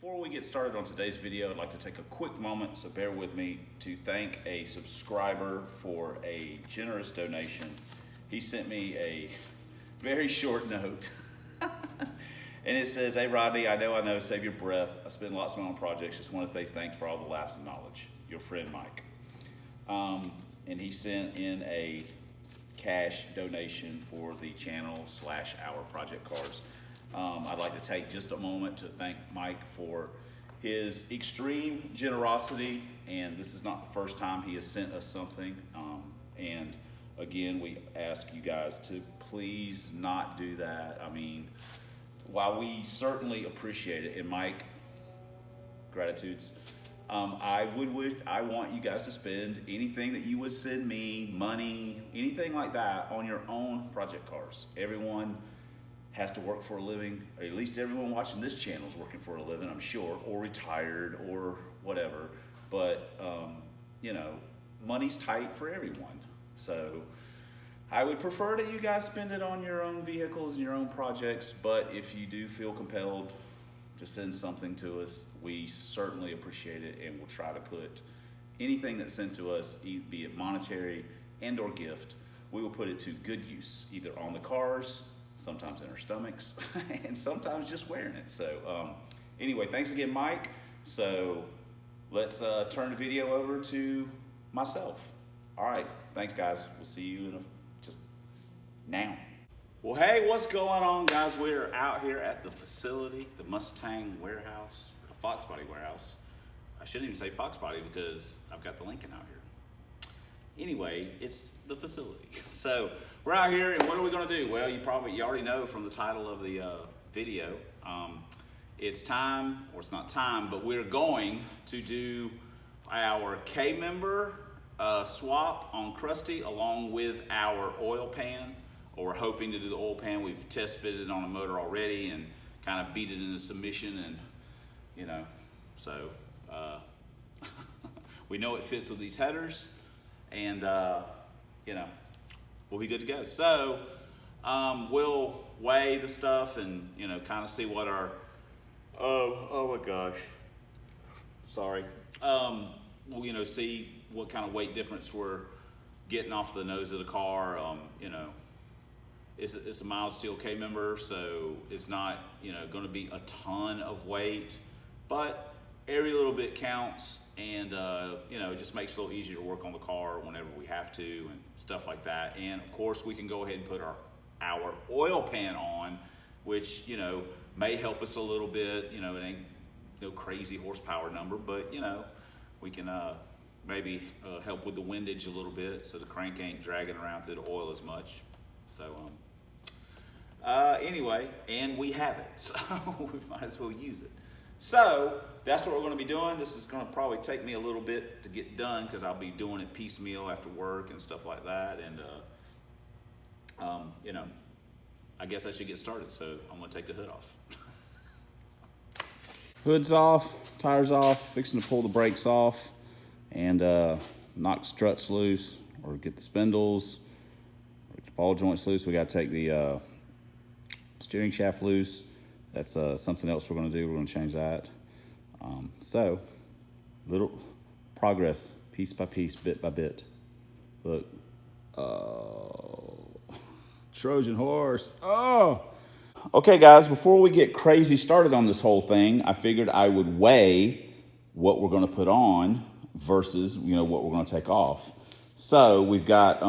Before we get started on today's video, I'd like to take a quick moment, so bear with me, to thank a subscriber for a generous donation. He sent me a very short note. And it says, "Hey Rodney, I know, save your breath. I spend lots of my own projects. Just want to say thanks for all the laughs and knowledge. Your friend Mike." And he sent in a cash donation for the channel / our project cars. I'd like to take just a moment to thank Mike for his extreme generosity, and this is not the first time he has sent us something. And again, we ask you guys to please not do that. I mean, while we certainly appreciate it, and Mike, gratitudes, I want you guys to spend anything that you would send me, money, anything like that, on your own project cars. Everyone has to work for a living, or at least everyone watching this channel is working for a living, I'm sure, or retired or whatever. But, you know, money's tight for everyone. So I would prefer that you guys spend it on your own vehicles and your own projects, but if you do feel compelled to send something to us, we certainly appreciate it, and we'll try to put anything that's sent to us, be it monetary and or gift, we will put it to good use, either on the cars, sometimes in our stomachs, and sometimes just wearing it. So anyway, thanks again, Mike. So let's turn the video over to myself. All right, thanks guys. We'll see you in just now. Well, hey, what's going on, guys? We're out here at the facility, the Mustang warehouse, the Fox Body warehouse. I shouldn't even say Fox Body because I've got the Lincoln out here. Anyway, it's the facility. So we're out here, and what are we gonna do? Well, you already know from the title of the video. It's time, or it's not time, but we're going to do our K-member swap on kRusty along with our oil pan. Or we're hoping to do the oil pan. We've test fitted it on a motor already and kind of beat it into submission, and you know, so we know it fits with these headers, and you know, we'll be good to go. So we'll weigh the stuff and, you know, kind of see what our oh my gosh, sorry, we'll, you know, see what kind of weight difference we're getting off the nose of the car. You know, it's a mild steel K-member, so it's not, you know, going to be a ton of weight, but every little bit counts, and you know, it just makes it a little easier to work on the car whenever we have to and stuff like that. And of course, we can go ahead and put our oil pan on, which, you know, may help us a little bit. You know, it ain't no crazy horsepower number, but you know, we can maybe help with the windage a little bit, so the crank ain't dragging around through the oil as much. So anyway, and we have it, so we might as well use it. So that's what we're going to be doing. This is going to probably take me a little bit to get done because I'll be doing it piecemeal after work and stuff like that. And you know, I guess I should get started. So I'm going to take the hood off. Hood's off, tires off, fixing to pull the brakes off, and knock struts loose, or get the spindles, or ball joints loose. We got to take the steering shaft loose. That's something else we're going to do. We're going to change that. So little progress, piece by piece, bit by bit. Look, Trojan horse. Oh. Okay, guys, before we get crazy started on this whole thing, I figured I would weigh what we're going to put on versus, you know, what we're going to take off. So we've got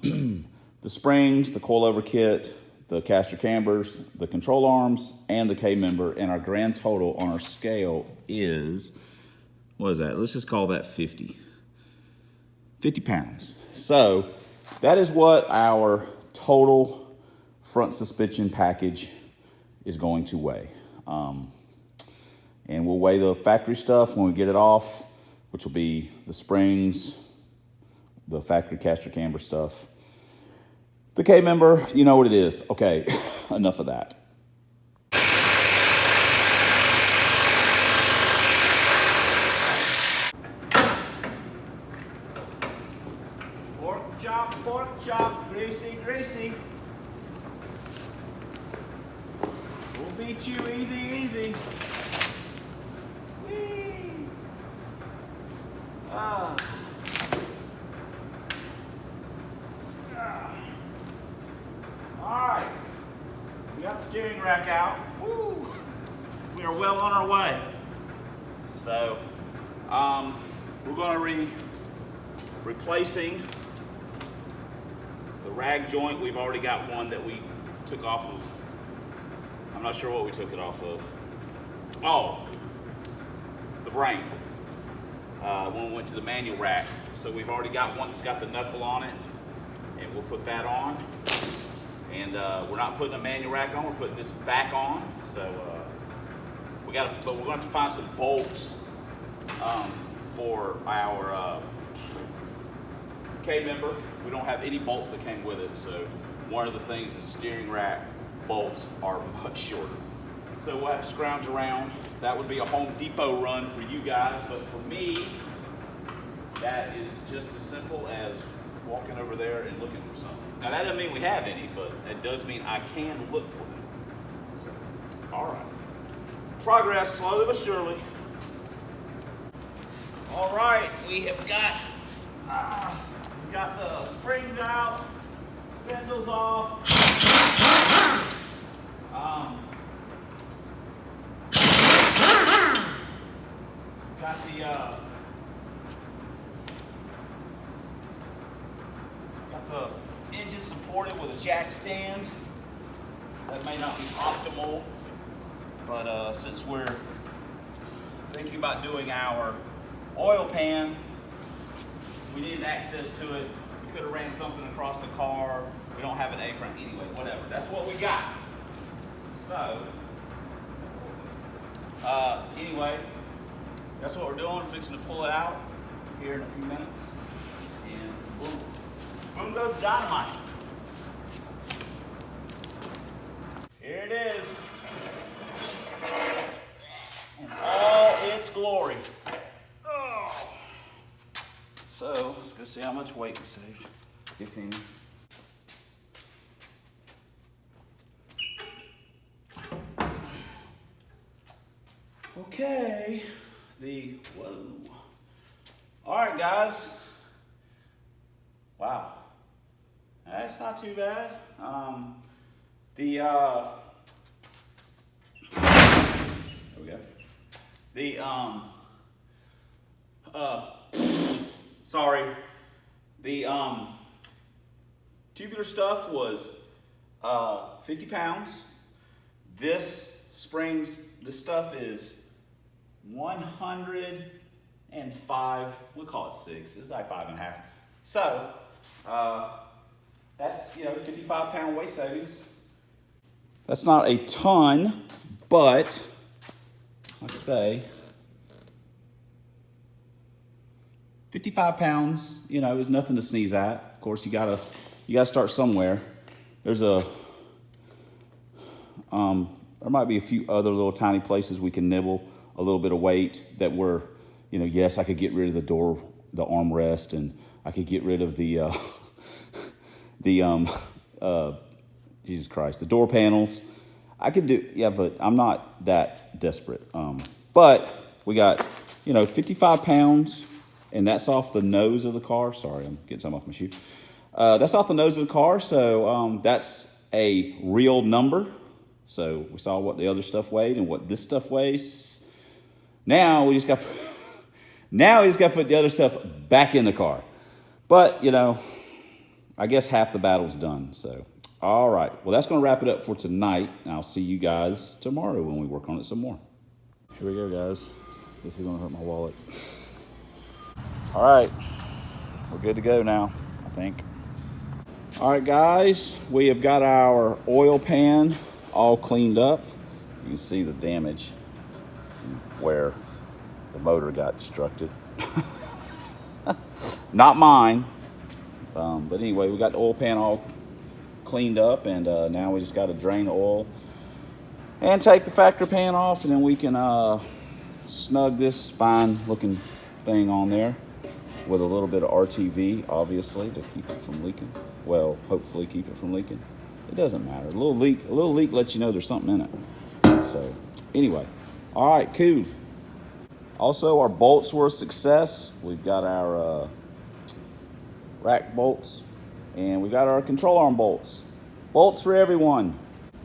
the springs, the coilover kit, the caster cambers, the control arms, and the K-member, and our grand total on our scale is, what is that? Let's just call that 50 pounds. So that is what our total front suspension package is going to weigh. And we'll weigh the factory stuff when we get it off, which will be the springs, the factory caster camber stuff. The K-member, you know what it is. Okay, enough of that. Pork chop, greasy, greasy. We'll beat you easy, easy. All right, we got the steering rack out. Woo! We are well on our way. So, we're going to replacing the rag joint. We've already got one that we took off of. I'm not sure what we took it off of. Oh, the brain. When we went to the manual rack. So we've already got one that's got the knuckle on it, and we'll put that on. And we're not putting a manual rack on, we're putting this back on. So but we're going to have to find some bolts for our K-member. We don't have any bolts that came with it, so one of the things is the steering rack bolts are much shorter. So we'll have to scrounge around. That would be a Home Depot run for you guys, but for me, that is just as simple as walking over there and looking for something. Now that doesn't mean we have any, but it does mean I can look for them. So, all right. Progress, slowly but surely. All right, we have got the springs out, spindles off. Got the engine supported with a jack stand. That may not be optimal, but since we're thinking about doing our oil pan, we needed access to it. We could have ran something across the car. We don't have an A-frame anyway, whatever. That's what we got. So, anyway, that's what we're doing. Fixing to pull it out here in a few minutes. And boom, boom goes dynamite. Here it is. In all its glory. Oh. So, let's go see how much weight we saved, if any. Okay, whoa. All right, guys. Wow, that's not too bad. There we go. Sorry. The tubular stuff was 50 pounds. This stuff is 105, we'll call it 6. It's like 5.5. So, that's, 55-pound weight savings. That's not a ton, but, like I say, 55 pounds, is nothing to sneeze at. Of course, you gotta start somewhere. There's there might be a few other little tiny places we can nibble a little bit of weight that were, yes, I could get rid of the armrest, and I could get rid of the Jesus Christ, the door panels. I could do, yeah, but I'm not that desperate. But we got, 55 pounds, and that's off the nose of the car. Sorry, I'm getting some off my shoe. That's off the nose of the car, so that's a real number. So we saw what the other stuff weighed and what this stuff weighs. Now we just got to put the other stuff back in the car. But, I guess half the battle's done. So, all right. Well, that's going to wrap it up for tonight. And I'll see you guys tomorrow when we work on it some more. Here we go, guys. This is going to hurt my wallet. All right. We're good to go now, I think. All right, guys. We have got our oil pan all cleaned up. You can see the damage from where the motor got destructed. Not mine. But anyway, we got the oil pan all cleaned up, and now we just got to drain the oil and take the factory pan off, and then we can snug this fine looking thing on there with a little bit of RTV, obviously, to keep it from leaking. Well, hopefully keep it from leaking. It doesn't matter. A little leak lets you know there's something in it. So anyway, all right, cool. Also, our bolts were a success. We've got our rack bolts, and we got our control arm bolts. Bolts for everyone.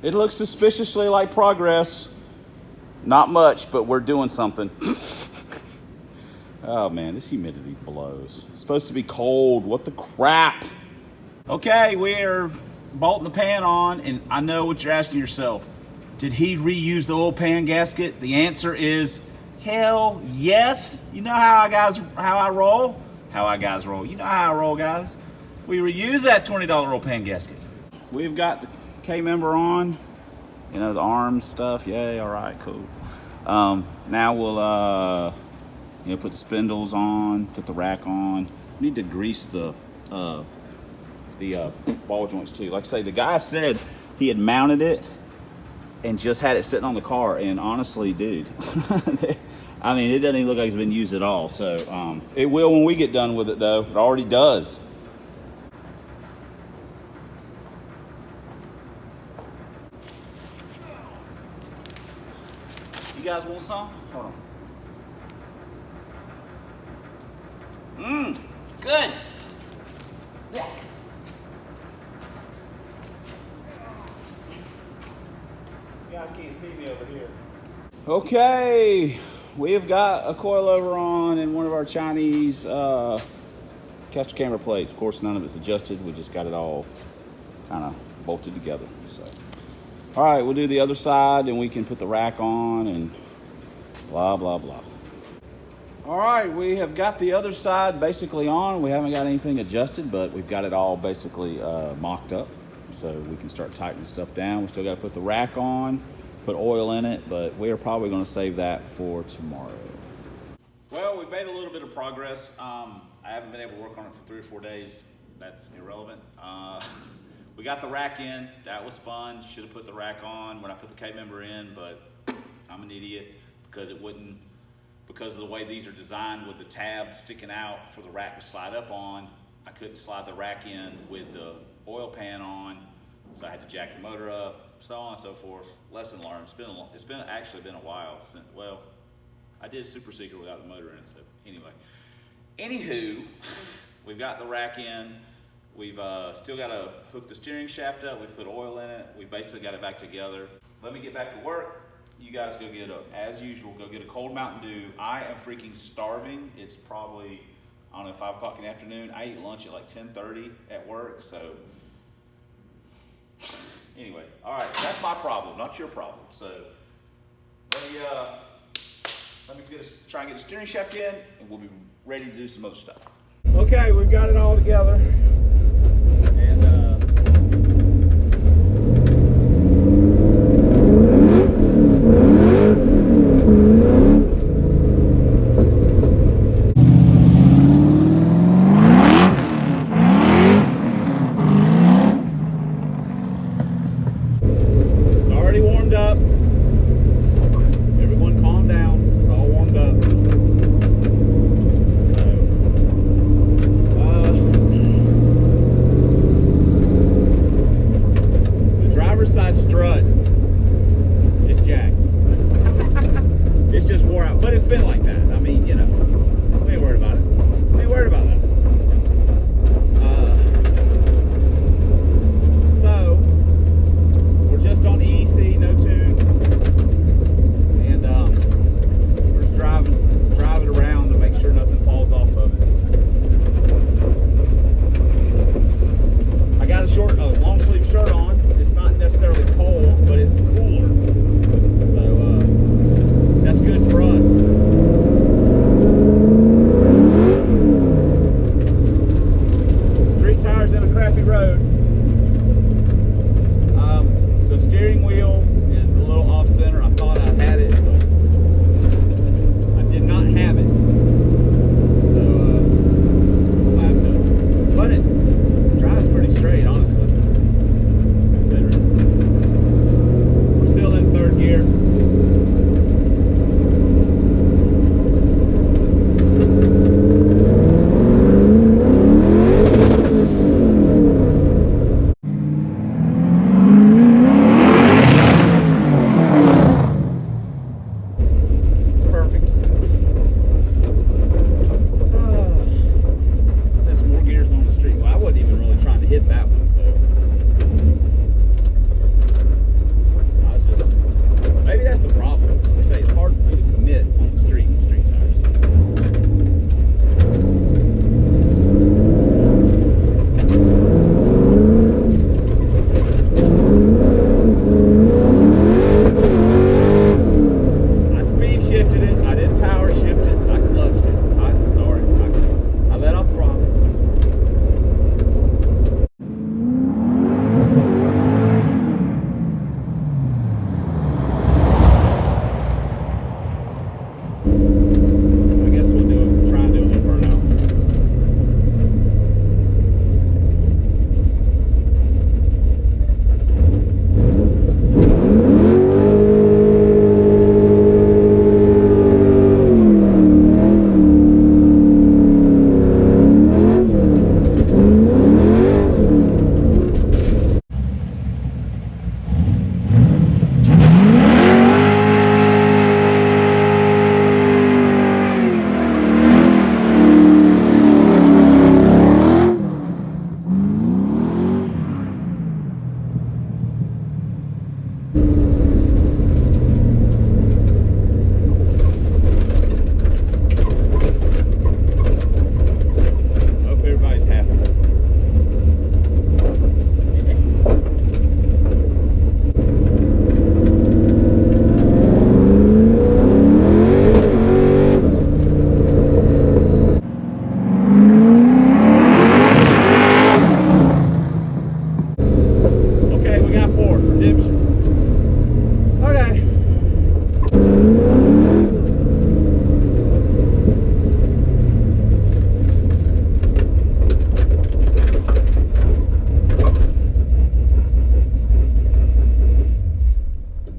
It looks suspiciously like progress. Not much, but we're doing something. Oh man, this humidity blows. It's supposed to be cold. What the crap? Okay, we're bolting the pan on, and I know what you're asking yourself. Did he reuse the oil pan gasket? The answer is hell yes. You know how I roll? You know how I roll, guys. We reuse that $20 oil pan gasket. We've got the K member on. You know, the arm stuff. Yay, all right, cool. Now we'll put the spindles on, put the rack on. We need to grease the ball joints too. Like I say, the guy said he had mounted it and just had it sitting on the car, and honestly, dude, I mean, it doesn't even look like it's been used at all. So it will when we get done with it, though. It already does. You guys want some? Hold on. Good. Yeah. You guys can't see me over here. Okay, we have got a coilover on and one of our Chinese capture camera plates. Of course, none of it's adjusted. We just got it all kind of bolted together. So, all right, we'll do the other side, and we can put the rack on and blah, blah, blah. All right, we have got the other side basically on. We haven't got anything adjusted, but we've got it all basically mocked up. So we can start tightening stuff down. We still got to put the rack on, put oil in it, but we are probably going to save that for tomorrow. Well, we've made a little bit of progress. I haven't been able to work on it for 3 or 4 days. That's irrelevant. We got the rack in. That was fun. Should have put the rack on when I put the K member in, but I'm an idiot because of the way these are designed with the tabs sticking out for the rack to slide up on. I couldn't slide the rack in with the oil pan on, so I had to jack the motor up, so on and so forth. Lesson learned. It's been actually been a while since, well, I did Super Secret without the motor in it, so anyway. Anywho, we've got the rack in. We've still got to hook the steering shaft up. We've put oil in it. We've basically got it back together. Let me get back to work. You guys go get as usual, go get a cold Mountain Dew. I am freaking starving. It's probably, I don't know, 5 o'clock in the afternoon. I eat lunch at like 10:30 at work, so anyway, all right, that's my problem, not your problem. So let me try and get the steering shaft in, and we'll be ready to do some other stuff. Okay, we've got it all together. I guess we'll try and do a little burnout.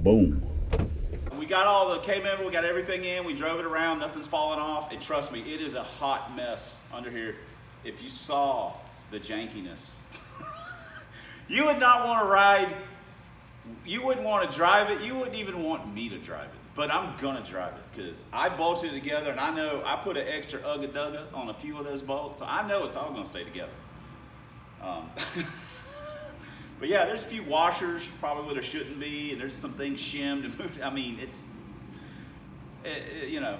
Boom. We got all the K-member, we got everything in, we drove it around, nothing's falling off, and trust me, it is a hot mess under here. If you saw the jankiness, you would not want to ride, you wouldn't want to drive it, you wouldn't even want me to drive it, but I'm gonna drive it, because I bolted it together, and I know I put an extra ugga-dugga on a few of those bolts, so I know it's all gonna stay together. But yeah, there's a few washers probably where there shouldn't be, and there's some things shimmed and moved. I mean, you know,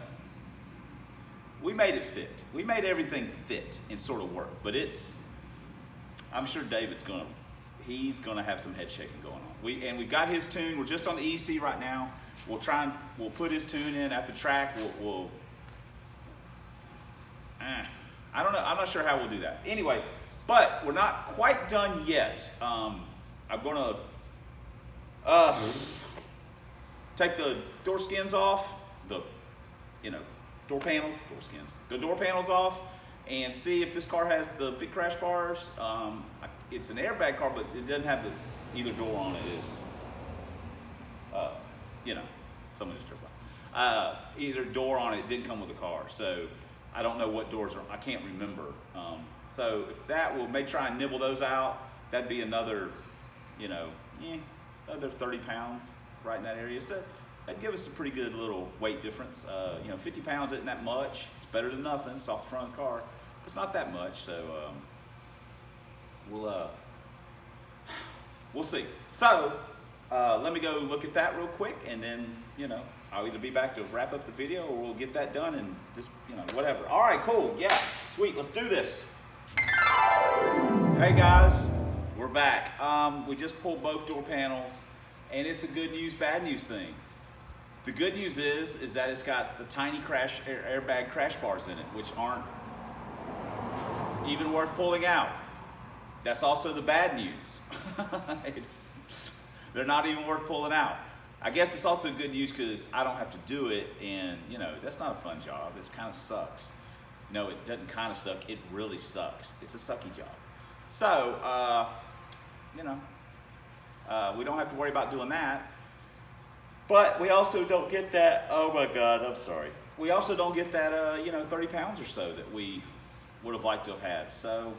we made it fit. We made everything fit and sort of work. But I'm sure David's he's gonna have some head shaking going on. We've got his tune. We're just on the EC right now. We'll put his tune in at the track. I don't know. I'm not sure how we'll do that. Anyway. But we're not quite done yet. I'm gonna take the door skins off, the door panels off, and see if this car has the big crash bars. It's an airbag car, but it doesn't have either door on it. Someone just drove by. Either door on it didn't come with the car, so I don't know what doors are. I can't remember. So if we'll try and nibble those out. That'd be another, another 30 pounds right in that area. So that'd give us a pretty good little weight difference. 50 pounds isn't that much. It's better than nothing. It's off the front of the car. It's not that much. So we'll see. So let me go look at that real quick, and then I'll either be back to wrap up the video, or we'll get that done and just whatever. All right, cool. Yeah, sweet. Let's do this. Hey guys, we're back. We just pulled both door panels, and it's a good news, bad news thing. The good news is that it's got the tiny airbag crash bars in it, which aren't even worth pulling out. That's also the bad news. They're not even worth pulling out. I guess it's also good news because I don't have to do it, and that's not a fun job. It kind of sucks. No, it doesn't kind of suck. It really sucks. It's a sucky job. So, we don't have to worry about doing that. But we also don't get that, oh my God, I'm sorry. We also don't get that, 30 pounds or so that we would have liked to have had. So,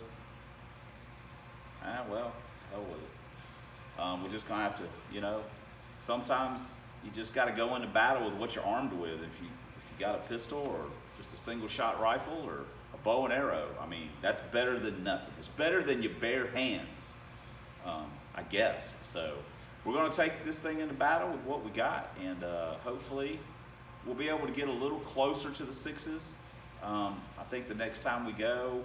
well, hell with it. We're just gonna have to, sometimes you just got to go into battle with what you're armed with. If you got a pistol or just a single shot rifle or a bow and arrow, I mean, that's better than nothing. It's better than your bare hands, I guess. So we're going to take this thing into battle with what we got, and hopefully we'll be able to get a little closer to the sixes. I think the next time we go,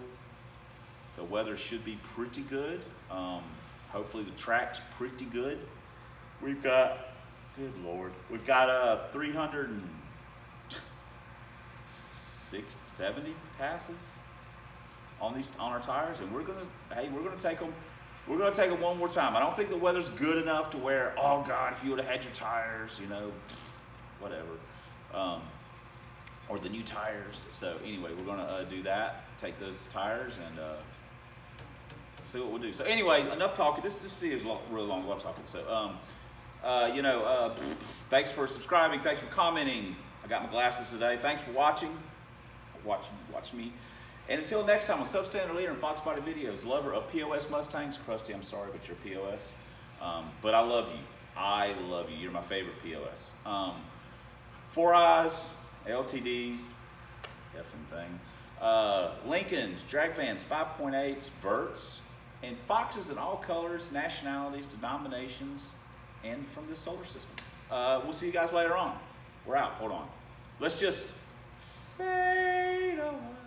the weather should be pretty good. Hopefully the track's pretty good. We've got, good Lord, we've got 370 passes on our tires, and we're gonna take them. We're gonna take them one more time. I don't think the weather's good enough to where, oh God, if you would have had your tires, whatever. or the new tires. So anyway, we're gonna do that, take those tires and see what we'll do. So anyway, enough talking. This video is really long, a lot of talking. So thanks for subscribing, thanks for commenting. I got my glasses today. Thanks for watching. Watch me. And until next time, a substandard leader in Fox Body Videos, lover of POS Mustangs. KRusty, I'm sorry, but you're POS. But I love you. I love you. You're my favorite POS. 4 eyes, LTDs, effing thing. Lincolns, drag vans, 5.8s, verts, and Foxes in all colors, nationalities, denominations, and from this solar system. We'll see you guys later on. We're out. Hold on. Let's just fade away.